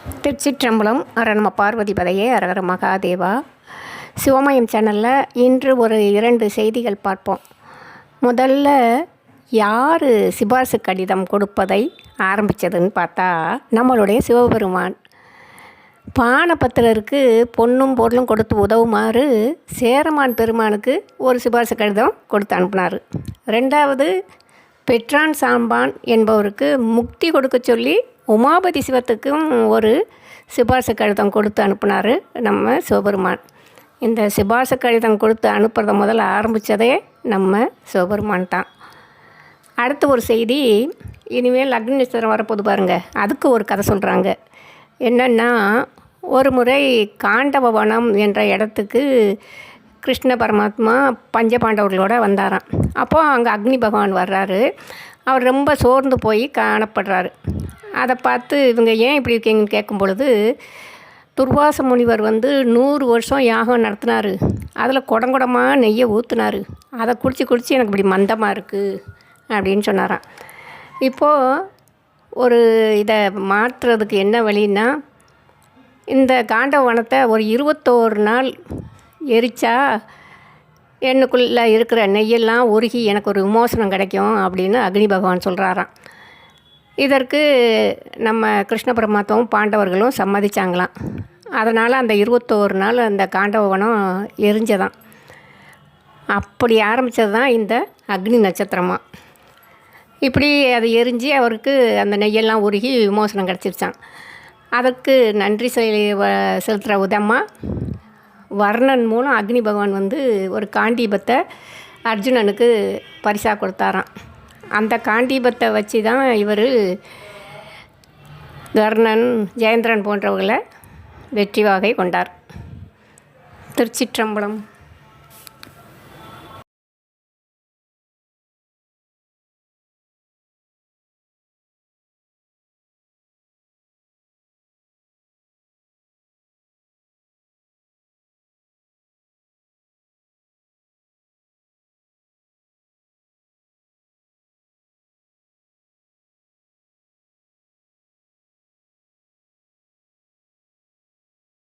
திருச்சிற்றம்பலம். நம்ம பார்வதி பதையே அரகர மகாதேவா. சிவமயம் சேனலில் இன்று ஒரு 2 செய்திகள் பார்ப்போம். முதல்ல யார் சிபாரிசு கடிதம் கொடுப்பதை ஆரம்பித்ததுன்னு பார்த்தா நம்மளுடைய சிவபெருமான். பானபத்திரருக்கு பொன்னும் பொருளும் கொடுத்து உதவுமாறு சேரமான் பெருமானுக்கு ஒரு சிபாரிசு கடிதம் கொடுத்து அனுப்பினார். 2வது பெற்றான் சாம்பான் என்பவருக்கு முக்தி கொடுக்க சொல்லி உமாபதி சிவத்துக்கும் ஒரு சிபாரிசு கடிதம் கொடுத்து அனுப்பினார் நம்ம சிவபெருமான். இந்த சிபாரிசு கடிதம் கொடுத்து அனுப்புறத முதல்ல ஆரம்பித்ததே நம்ம சிவபெருமான் தான். அடுத்த ஒரு செய்தி, இனிமேல் அக்னி நட்சத்திரம் வரப்போது பாருங்கள், அதுக்கு ஒரு கதை சொல்கிறாங்க. என்னென்னா, ஒரு முறை காண்டவவனம் என்ற இடத்துக்கு கிருஷ்ண பரமாத்மா பஞ்சபாண்டவர்களோடு வந்தாராம். அப்போது அங்கே அக்னி பகவான் வர்றாரு. அவர் ரொம்ப சோர்ந்து போய் காணப்படுறாரு. அதை பார்த்து இவங்க ஏன் இப்படி இருக்கீங்கன்னு கேட்கும் பொழுது, துர்வாச முனிவர் 100 வருஷம் யாகம் நடத்தினார். அதில் குடங்குடமாக நெய்யை ஊற்றுனார். அதை குடித்து எனக்கு இப்படி மந்தமாக இருக்குது அப்படின்னு சொன்னாராம். இப்போது ஒரு இதை மாற்றுறதுக்கு என்ன வழின்னா, இந்த காண்டவனத்தை ஒரு 21 நாள் எரித்தா எண்ணுக்குள்ளே இருக்கிற நெய்யெல்லாம் உருகி எனக்கு ஒரு விமோசனம் கிடைக்கும் அப்படின்னு அக்னி பகவான் சொல்கிறாராம். இதற்கு நம்ம கிருஷ்ண பரமாத்மாவும் பாண்டவர்களும் சம்மதிச்சாங்களாம். அதனால் அந்த 21 நாள் அந்த காண்டவனம் எரிஞ்சதான். அப்படி ஆரம்பித்தது தான் இந்த அக்னி நட்சத்திரமாக. இப்படி அது எரிஞ்சு அவருக்கு அந்த நெய்யெல்லாம் உருகி விமோசனம் கிடச்சிருச்சான். அதற்கு நன்றி செலுத்துகிற விதமாக வர்ணன் மூலம் அக்னி பகவான் ஒரு காண்டீபத்தை அர்ஜுனனுக்கு பரிசாக கொடுத்தாராம். அந்த காண்டீபத்தை வச்சு தான் இவர் கர்ணன், ஜெயந்திரன் போன்றவர்களை வெற்றி வாகை கொண்டார். திருச்சிற்றம்பலம்.